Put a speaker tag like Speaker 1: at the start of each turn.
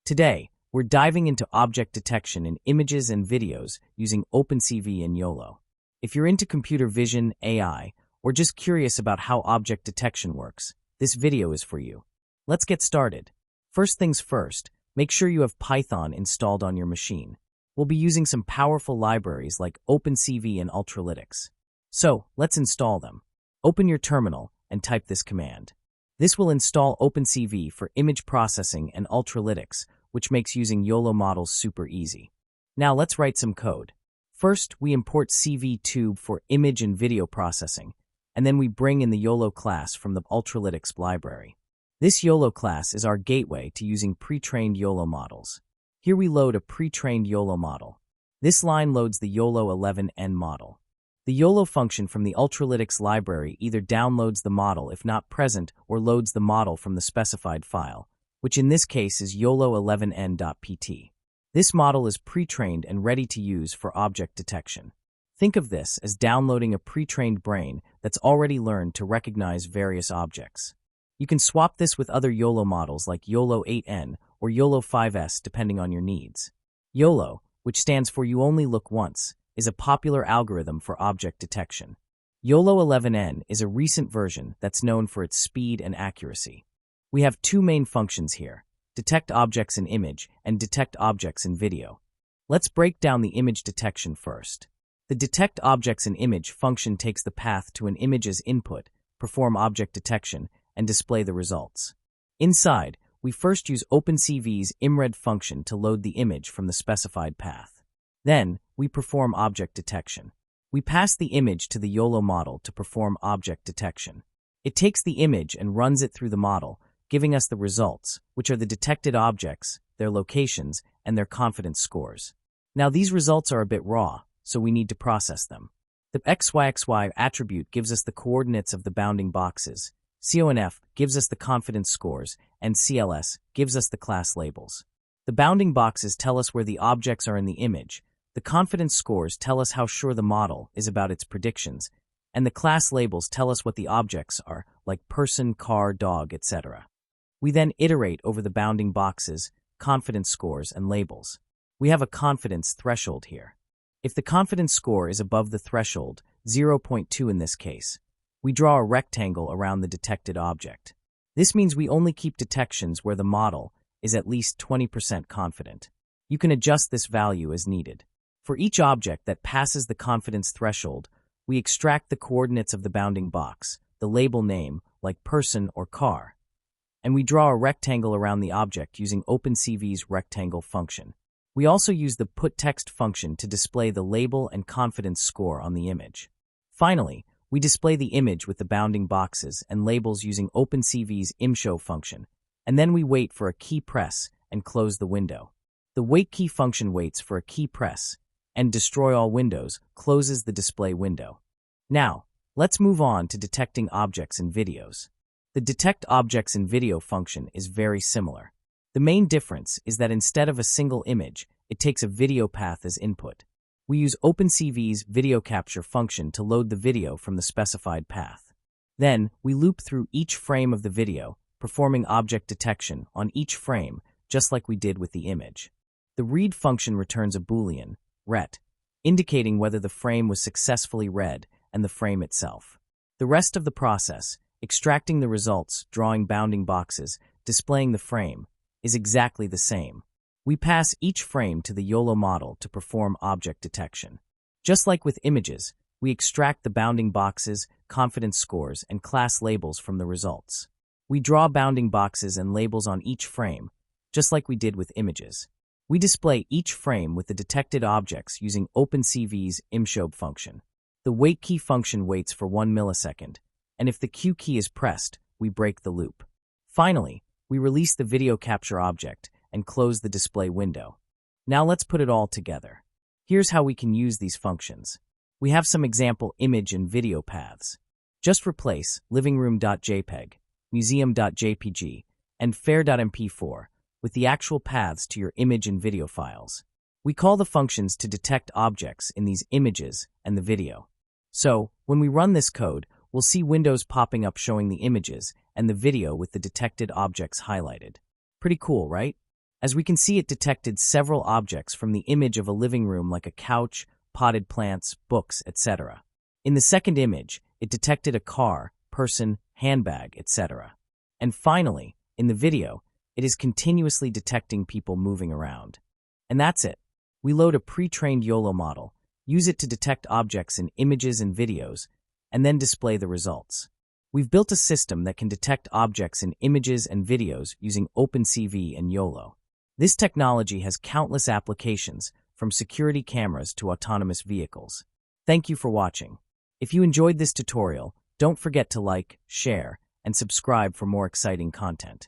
Speaker 1: Today, we're diving into object detection in images and videos using OpenCV and YOLO. If you're into computer vision, AI, or just curious about how object detection works, this video is for you. Let's get started. First things first, make sure you have Python installed on your machine. We'll be using some powerful libraries like OpenCV and YOLOv11n. So, let's install them. Open your terminal and type this command. This will install OpenCV for image processing and YOLOv11n, which makes using YOLO models super easy. Now let's write some code. First, we import CVTube for image and video processing, and then we bring in the YOLO class from the YOLOv11n library. This YOLO class is our gateway to using pre-trained YOLO models. Here we load a pre-trained YOLO model. This line loads the YOLO11n model. The YOLO function from the YOLOv11n library either downloads the model if not present or loads the model from the specified file, which in this case is YOLO11n.pt. This model is pre-trained and ready to use for object detection. Think of this as downloading a pre-trained brain that's already learned to recognize various objects. You can swap this with other YOLO models like YOLO8n or YOLO5s depending on your needs. YOLO, which stands for You Only Look Once, is a popular algorithm for object detection. YOLO11n is a recent version that's known for its speed and accuracy. We have two main functions here, detect objects in image and detect objects in video. Let's break down the image detection first. The detect objects in image function takes the path to an image as input, perform object detection, and display the results. Inside, we first use OpenCV's imRead function to load the image from the specified path. Then, we perform object detection. We pass the image to the YOLO model to perform object detection. It takes the image and runs it through the model, giving us the results, which are the detected objects, their locations, and their confidence scores. Now these results are a bit raw, so we need to process them. The XYXY attribute gives us the coordinates of the bounding boxes, CONF gives us the confidence scores, and CLS gives us the class labels. The bounding boxes tell us where the objects are in the image, the confidence scores tell us how sure the model is about its predictions, and the class labels tell us what the objects are, like person, car, dog, etc. We then iterate over the bounding boxes, confidence scores, and labels. We have a confidence threshold here. If the confidence score is above the threshold, 0.2 in this case, we draw a rectangle around the detected object. This means we only keep detections where the model is at least 20% confident. You can adjust this value as needed. For each object that passes the confidence threshold, we extract the coordinates of the bounding box, the label name, like person or car, and we draw a rectangle around the object using OpenCV's rectangle function. We also use the putText function to display the label and confidence score on the image. Finally, we display the image with the bounding boxes and labels using OpenCV's imShow function, and then we wait for a key press and close the window. The waitKey function waits for a key press, and destroy all windows closes the display window. Now, let's move on to detecting objects in videos. The detect objects in video function is very similar. The main difference is that instead of a single image, it takes a video path as input. We use OpenCV's video capture function to load the video from the specified path. Then, we loop through each frame of the video, performing object detection on each frame, just like we did with the image. The read function returns a Boolean, ret, indicating whether the frame was successfully read and the frame itself. The rest of the process, extracting the results, drawing bounding boxes, displaying the frame, is exactly the same. We pass each frame to the YOLO model to perform object detection. Just like with images, we extract the bounding boxes, confidence scores, and class labels from the results. We draw bounding boxes and labels on each frame, just like we did with images. We display each frame with the detected objects using OpenCV's imShow function. The waitKey function waits for 1 millisecond, and if the Q key is pressed, we break the loop. Finally, we release the video capture object and close the display window. Now let's put it all together. Here's how we can use these functions. We have some example image and video paths. Just replace livingroom.jpg, museum.jpg, and fair.mp4 with the actual paths to your image and video files. We call the functions to detect objects in these images and the video. So, when we run this code, we'll see windows popping up showing the images and the video with the detected objects highlighted. Pretty cool, right? As we can see, it detected several objects from the image of a living room like a couch, potted plants, books, etc. In the second image, it detected a car, person, handbag, etc. And finally, in the video, it is continuously detecting people moving around. And that's it. We load a pre-trained YOLO model, use it to detect objects in images and videos, and then display the results. We've built a system that can detect objects in images and videos using OpenCV and YOLO. This technology has countless applications, from security cameras to autonomous vehicles. Thank you for watching. If you enjoyed this tutorial, don't forget to like, share, and subscribe for more exciting content.